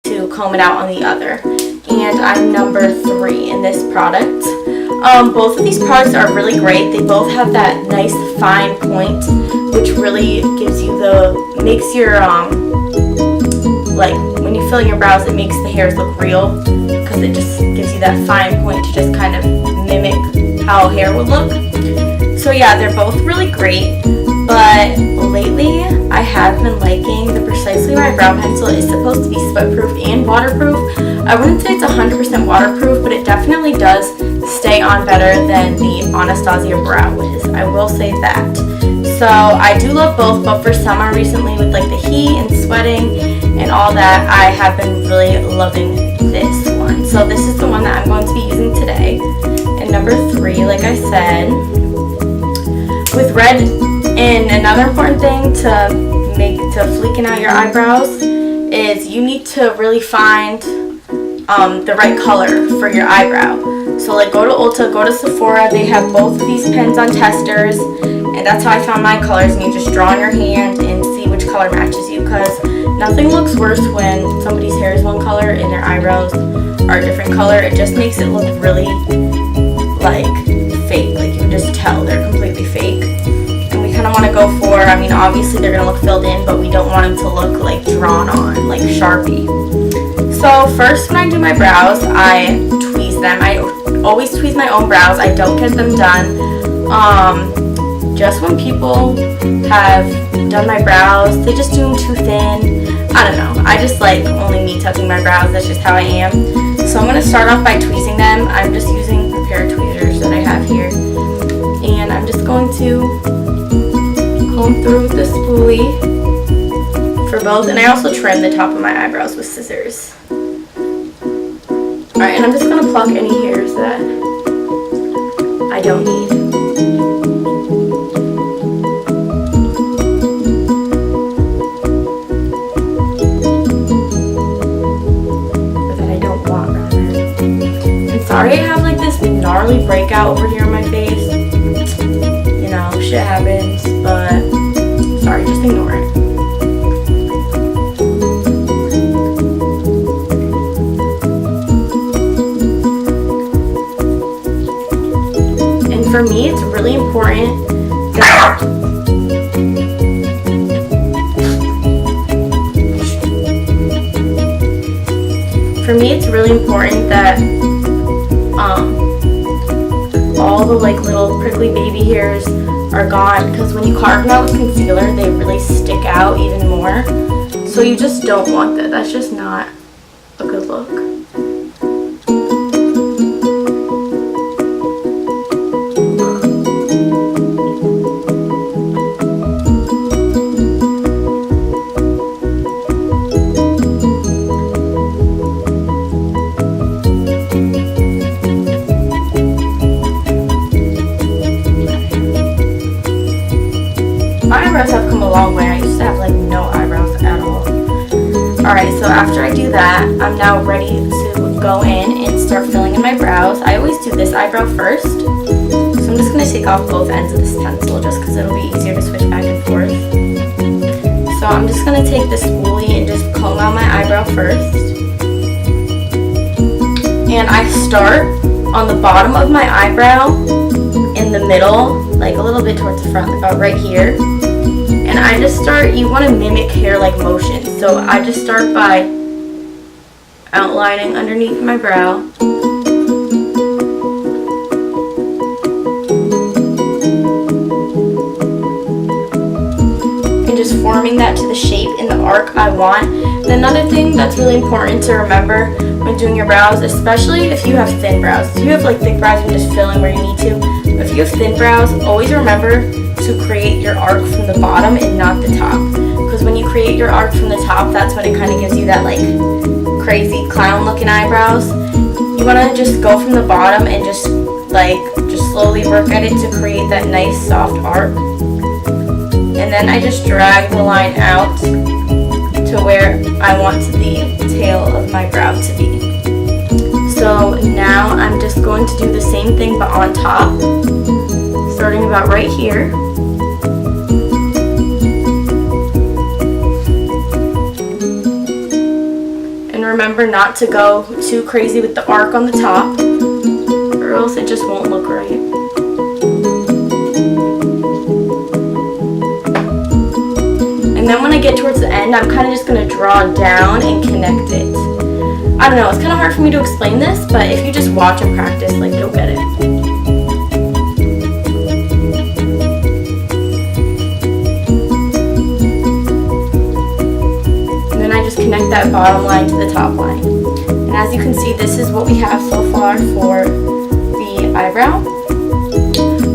to comb it out on the other. And I'm number 3 in this product. Both of these products are really great. They both have that nice fine point, which really gives you makes your, like when you fill in your brows, it makes the hairs look real, because it just gives you that fine point to just kind of mimic how hair would look. So yeah, they're both really great, but lately I have been liking the Precisely My Brow Pencil. It's supposed to be sweat-proof and waterproof. I wouldn't say it's 100% waterproof, but it definitely does stay on better than the Anastasia Brow Wiz. I will say that. So I do love both, but for summer recently with like the heat and sweating and all that, I have been really loving this one. So this is the one that I'm going to be using today. And number 3, like I said, with red. And another important thing to fleeking out your eyebrows is you need to really find the right color for your eyebrow. So like go to Ulta, go to Sephora, they have both of these pens on testers, and that's how I found my colors. And you just draw on your hand and see which color matches you, because nothing looks worse when somebody's hair is one color and their eyebrows are a different color. It just makes it look really like fake, like you can just tell they're completely fake. And we kind of want to go for, I mean obviously they're going to look filled in, but we don't want them to look like drawn on, like Sharpie. So first when I do my brows, I tweeze them. I always tweeze my own brows. I don't get them done. Just when people have done my brows, they just do them too thin. I don't know. I just like only me touching my brows. That's just how I am. So I'm going to start off by tweezing them. I'm just using a pair of tweezers that I have here. And I'm just going to comb through with the spoolie for both. And I also trim the top of my eyebrows with scissors. Alright, and I'm just going to pluck any hairs that I don't need. Or that I don't want, rather. And sorry I have like this gnarly breakout over here on my face. You know, shit happens, but sorry, just ignore it. For me, it's really important that all the like little prickly baby hairs are gone, because when you carve them out with concealer, they really stick out even more. So you just don't want that. That's just not a good look. My eyebrows have come a long way. I used to have like no eyebrows at all. Alright, so after I do that, I'm now ready to go in and start filling in my brows. I always do this eyebrow first. So I'm just going to take off both ends of this pencil just because it'll be easier to switch back and forth. So I'm just going to take the spoolie and just comb out my eyebrow first. And I start on the bottom of my eyebrow in the middle, like a little bit towards the front, about right here. And I just start, you want to mimic hair-like motion. So I just start by outlining underneath my brow. And just forming that to the shape in the arc I want. And another thing that's really important to remember when doing your brows, especially if you have thin brows. If you have like thick brows, you can just fill in where you need to. But if you have thin brows, always remember to create your arc from the bottom and not the top. Because when you create your arc from the top, that's when it kind of gives you that like crazy clown looking eyebrows. You want to just go from the bottom and just slowly work at it to create that nice soft arc. And then I just drag the line out to where I want the tail of my brow to be. So now I'm just going to do the same thing but on top, starting about right here. And remember not to go too crazy with the arc on the top, or else it just won't look right. And then when I get towards the end, I'm kind of just going to draw down and connect it. I don't know, it's kind of hard for me to explain this, but if you just watch and practice, like, you'll get it. And then I just connect that bottom line to the top line. And as you can see, this is what we have so far for the eyebrow.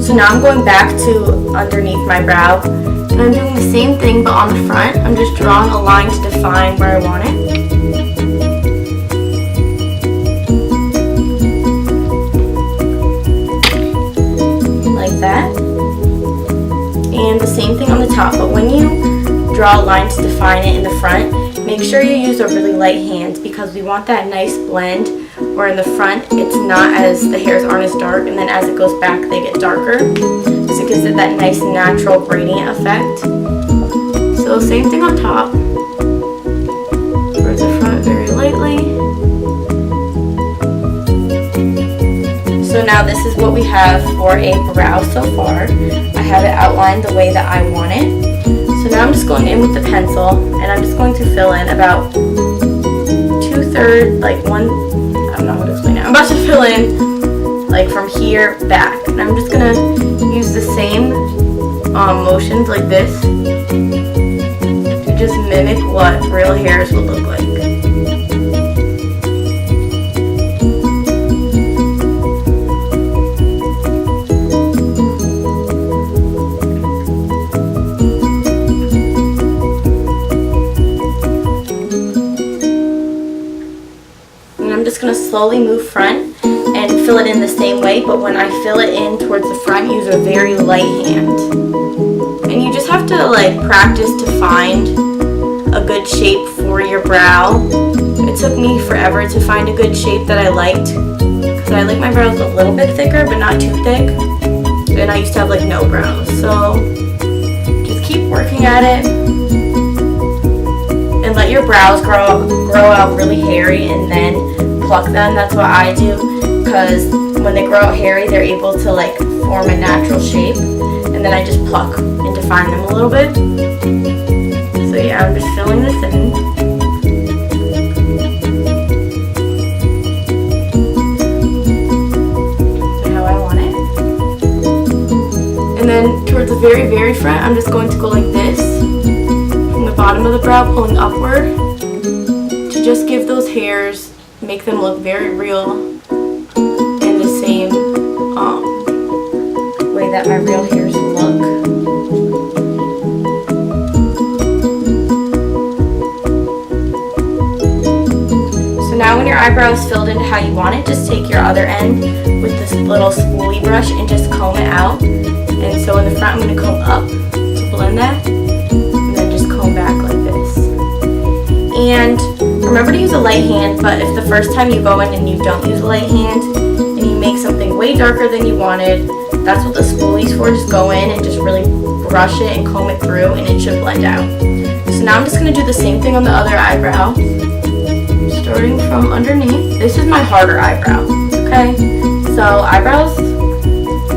So now I'm going back to underneath my brow, and I'm doing the same thing but on the front. I'm just drawing a line to define where I want it. Like that. And the same thing on the top, but when you draw a line to define it in the front, make sure you use a really light hand because we want that nice blend where in the front it's not as, the hairs aren't as dark, and then as it goes back they get darker. So it gives it that nice natural gradient effect. So same thing on top. Towards the front very lightly. So now this is what we have for a brow so far. I have it outlined the way that I want it. So now I'm just going in with the pencil, and I'm just going to fill in about 2/3, like one, I don't know how to explain it. I'm about to fill in like from here back. And I'm just going to use the same motions like this to just mimic what real hairs would look like. I'm just going to slowly move front and fill it in the same way, but when I fill it in towards the front, use a very light hand. And you just have to like practice to find a good shape for your brow. It took me forever to find a good shape that I liked, because I like my brows a little bit thicker but not too thick, and I used to have like no brows. So just keep working at it and let your brows grow out really hairy and then pluck them. That's what I do, because when they grow out hairy they're able to like form a natural shape, and then I just pluck and define them a little bit. So yeah, I'm just filling this in. How I want it. And then towards the very, very front, I'm just going to go like this from the bottom of the brow, pulling upward to just give those hairs, make them look very real in the same way that my real hairs look. So now when your eyebrow is filled into how you want it, just take your other end with this little spoolie brush and just comb it out. And so in the front I'm going to comb up to blend that, and then just comb back like this. And remember to use a light hand, but if the first time you go in and you don't use a light hand and you make something way darker than you wanted, that's what the spoolie's for. Just go in and just really brush it and comb it through, and it should blend out. So now I'm just going to do the same thing on the other eyebrow, starting from underneath. This is my harder eyebrow, okay? So eyebrows,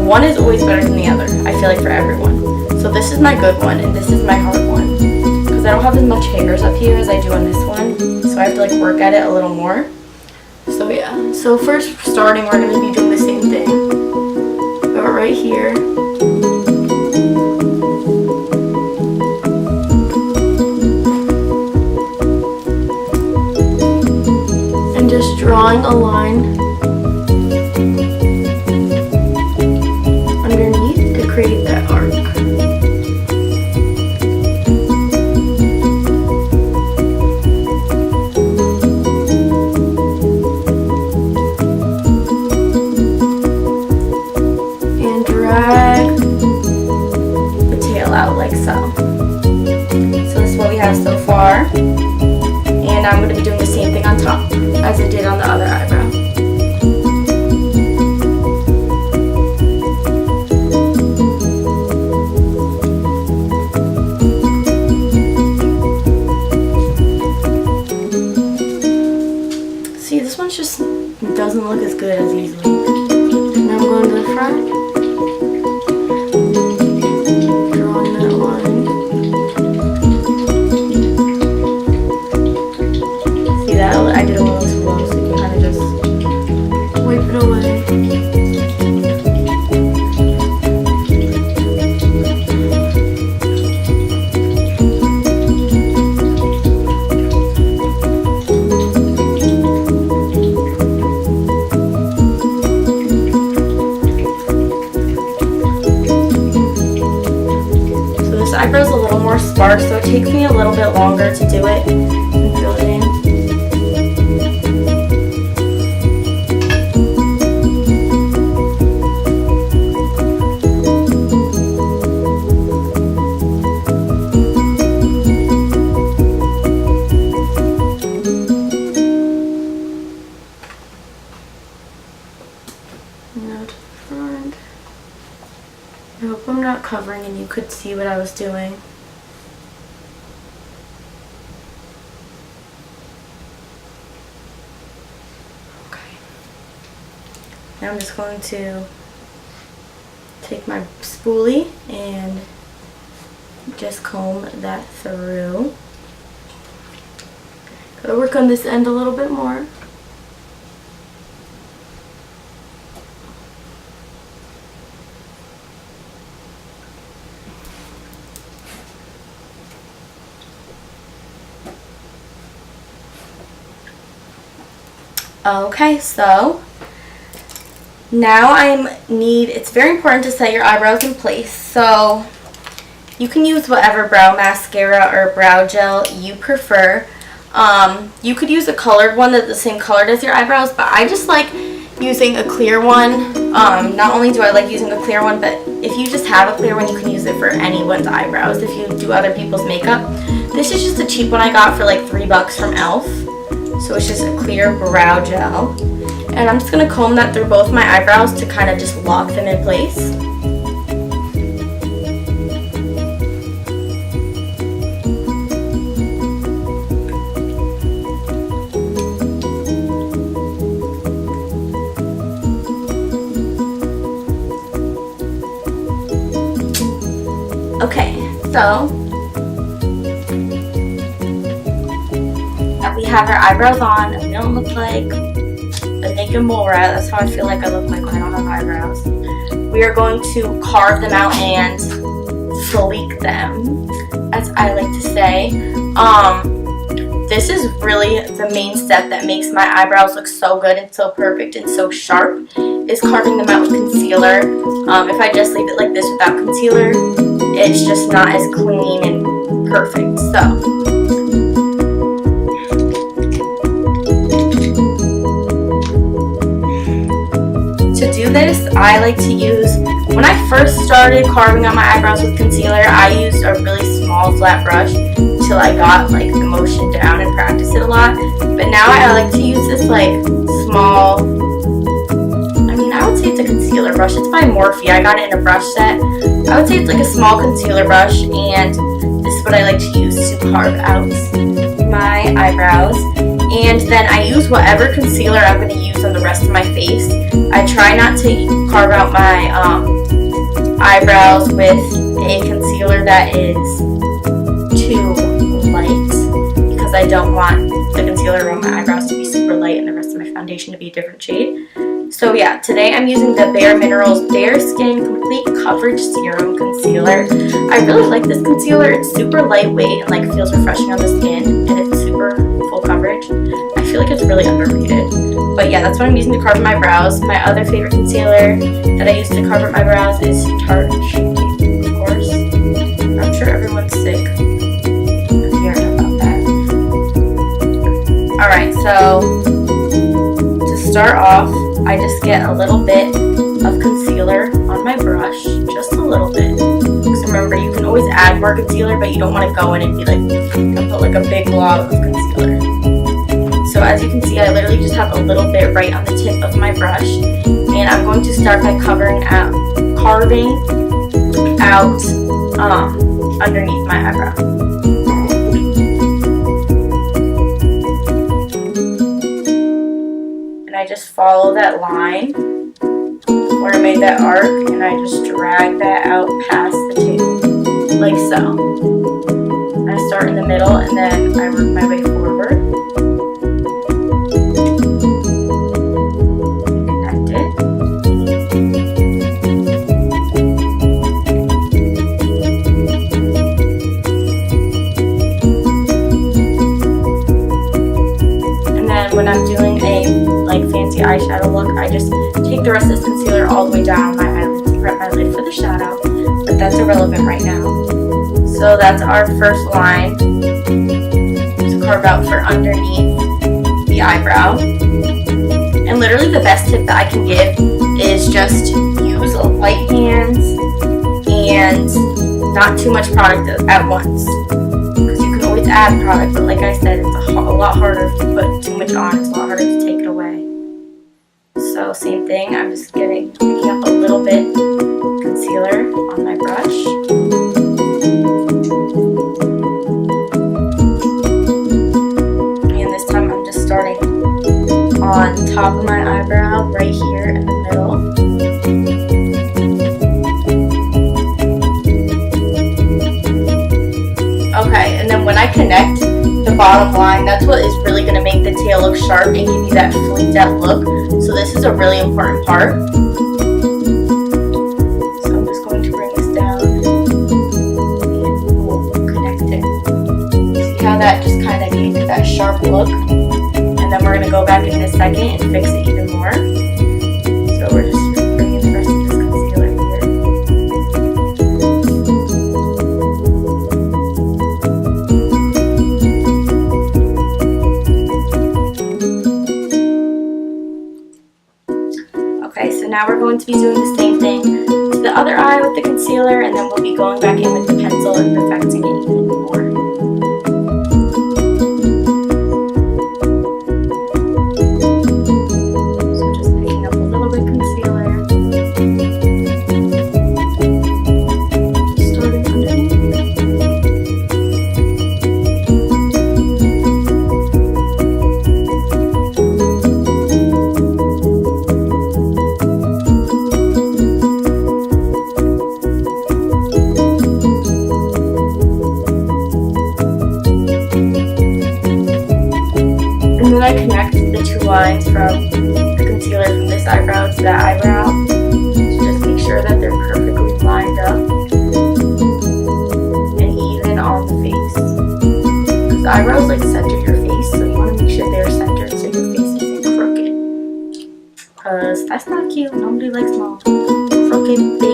one is always better than the other, I feel like, for everyone. So this is my good one, and this is my hard one, because I don't have as much hairs up here as I do on this one. So I have to like work at it a little more. So yeah, so first starting, we're going to be doing the same thing, but right here. And just drawing a line underneath to create that arc. Out like so. So this is what we have so far, and I'm going to be doing the same thing on top as I did on the other eyebrow. See, this one just doesn't look as good as easily. Now I'm going to the front. Drawing that line. See that? I did a little slow, so you can kind of just wipe it away. Eyebrow's a little more sparse, so it takes me a little bit longer to do it and fill it in. Now to the front. I hope I'm not covering and you could see what I was doing. Okay. Now I'm just going to take my spoolie and just comb that through. Gotta work on this end a little bit more. Okay, so now it's very important to set your eyebrows in place. So you can use whatever brow mascara or brow gel you prefer. You could use a colored one that's the same color as your eyebrows, but I just like using a clear one. Not only do I like using a clear one, but if you just have a clear one, you can use it for anyone's eyebrows if you do other people's makeup. This is just a cheap one I got for like $3 from e.l.f. So it's just a clear brow gel. And I'm just going to comb that through both my eyebrows to kind of just lock them in place. Okay, so we have our eyebrows on, and we don't look like a naked mole rat. That's how I feel like I look like when I don't have eyebrows. We are going to carve them out and fleek them, as I like to say. This is really the main step that makes my eyebrows look so good and so perfect and so sharp, is carving them out with concealer. If I just leave it like this without concealer, it's just not as clean and perfect. So to do this, I like to use, when I first started carving out my eyebrows with concealer, I used a really small flat brush until I got like the motion down and practiced it a lot. But now I like to use this like small, I would say it's a concealer brush. It's by Morphe. I got it in a brush set. I would say it's like a small concealer brush, and this is what I like to use to carve out my eyebrows. And then I use whatever concealer I'm going to use on the rest of my face. I try not to carve out my eyebrows with a concealer that is too light, because I don't want the concealer around my eyebrows to be super light and the rest of my foundation to be a different shade. So yeah, today I'm using the Bare Minerals Bare Skin Complete Coverage Serum Concealer. I really like this concealer. It's super lightweight and like feels refreshing on the skin, and it's super full coverage. I feel like it's really underrated. But yeah, that's what I'm using to carve my brows. My other favorite concealer that I use to carve my brows is Tarte Shape Tape, of course. I'm sure everyone's sick of hearing about that. Alright, so to start off, I just get a little bit of concealer on my brush, just a little bit. Because remember, you can always add more concealer, but you don't want to go in and be like, and put like a big glob of concealer. So as you can see, I literally just have a little bit right on the tip of my brush, and I'm going to start by carving out underneath my eyebrow. and I just follow that line where I made that arc, and I just drag that out past the tail, like so. I start in the middle and then I work my way forward. Connect it. And then when I'm doing a fancy eyeshadow look, I just take the rest of this concealer all the way down my eyelid to prep my lid for the shadow, but that's irrelevant right now. So that's our first line to carve out for underneath the eyebrow. And literally the best tip that I can give is just use light hands and not too much product at once. Because you can always add product, but like I said, it's a lot harder if you put too much on. It's a lot harder to take it away. So same thing, I'm just picking up a little bit concealer on my brush. And this time I'm just starting on top of my eyebrow, right here in the middle. Okay, and then when I connect the bottom line, that's what is really going to make the tail look sharp and give you that fleeked out look. So this is a really important part. So I'm just going to bring this down and we'll connect it. See how that just kind of gave it that sharp look? And then we're going to go back in a second and fix it even more. So we're just bringing the rest of this concealer here. Okay, so now we're going to be doing the same thing to the other eye with the concealer, and then we'll be going back in with the pencil and perfecting it even more. So just picking up a little bit of concealer. Just starting underneath. And then I connect the two lines from the concealer from this eyebrow to that eyebrow to just make sure that they're perfectly lined up and even on the face. Because the eyebrows center your face, so you want to make sure they're centered so your face isn't crooked. Because that's not cute. Nobody likes my crooked face.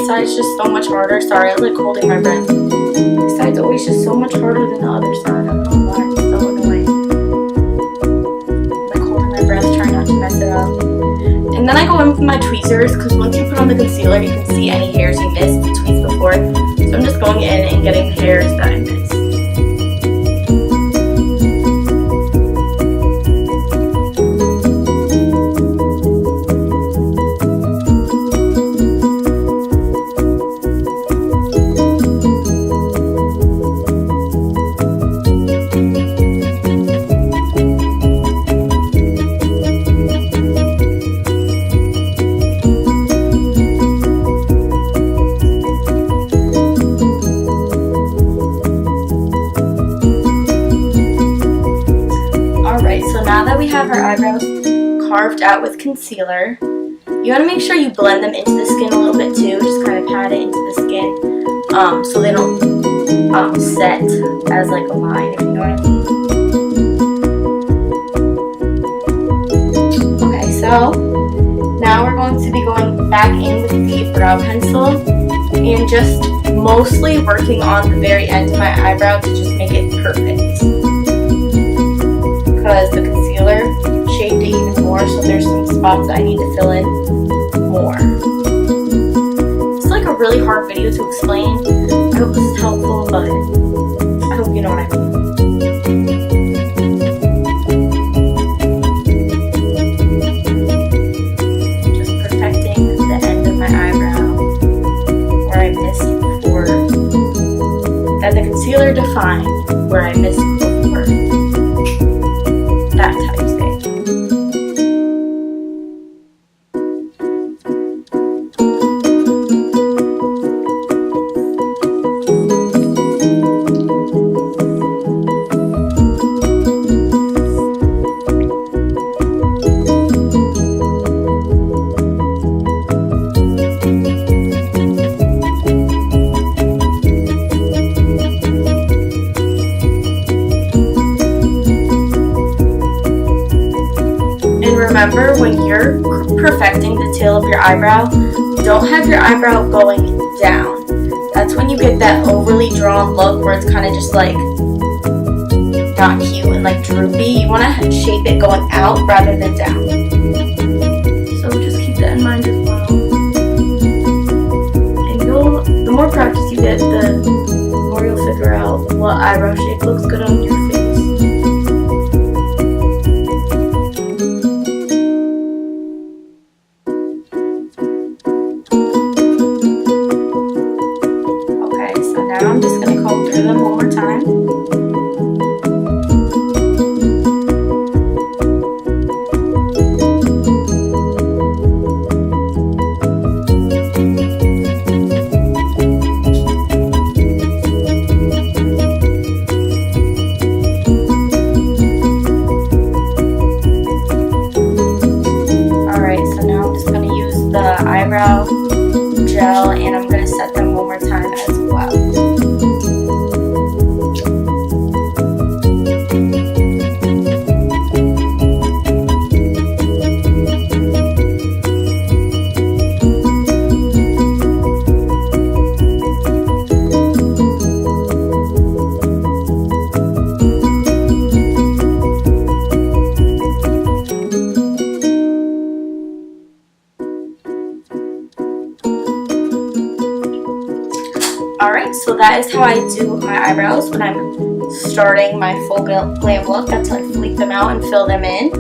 Side's just so much harder. Sorry, I was holding my breath. This side's always just so much harder than the other side. I don't know why. It's so annoying. I'm holding my breath, trying not to mess it up. And then I go in with my tweezers, because once you put on the concealer, you can see any hairs you missed to tweeze before. So I'm just going in and getting hairs that I missed. Now that we have our eyebrows carved out with concealer. You want to make sure you blend them into the skin a little bit too. Just kind of pat it into the skin so they don't set as like a line, if you know what I mean. Okay, so now we're going to be going back in with the brow pencil and just mostly working on the very end of my eyebrow to just make it perfect. Because the concealer shaped it even more, so there's some spots that I need to fill in more. It's like a really hard video to explain. I hope this is helpful, but I hope you know what I mean. Just protecting the end of my eyebrow where I missed before. That the concealer defined where I missed before. That type thing. Remember, when you're perfecting the tail of your eyebrow, don't have your eyebrow going down. That's when you get that overly drawn look where it's kind of just like not cute and like droopy. You want to shape it going out rather than down. So just keep that in mind as well. And the more practice you get, the more you'll figure out what eyebrow shape looks good on your face. Now I'm just going to comb through them one more time. Alright, so now I'm just going to use the eyebrow gel and I'm going to set them one more time as well. Alright, so that is how I do my eyebrows when I'm starting my full glam look. That's how I fleek them out and fill them in.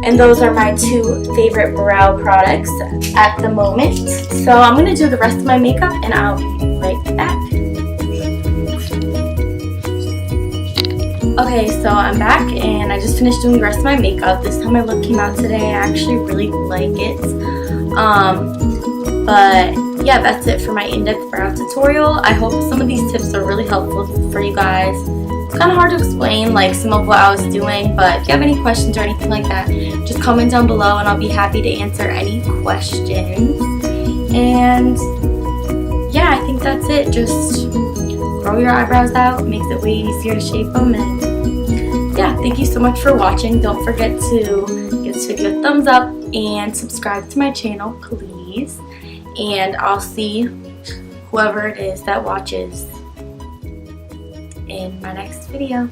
And those are my two favorite brow products at the moment. So I'm going to do the rest of my makeup and I'll be right back. Okay, so I'm back and I just finished doing the rest of my makeup. This time my look came out today. I actually really like it. But yeah, that's it for my in-depth brow tutorial. I hope some of these tips are really helpful for you guys. It's kind of hard to explain like some of what I was doing, but if you have any questions or anything like that, just comment down below and I'll be happy to answer any questions. And yeah, I think that's it. Just grow your eyebrows out, makes it way easier to shape them. And yeah, thank you so much for watching. Don't forget to give this video a thumbs up and subscribe to my channel, please. And I'll see whoever it is that watches in my next video.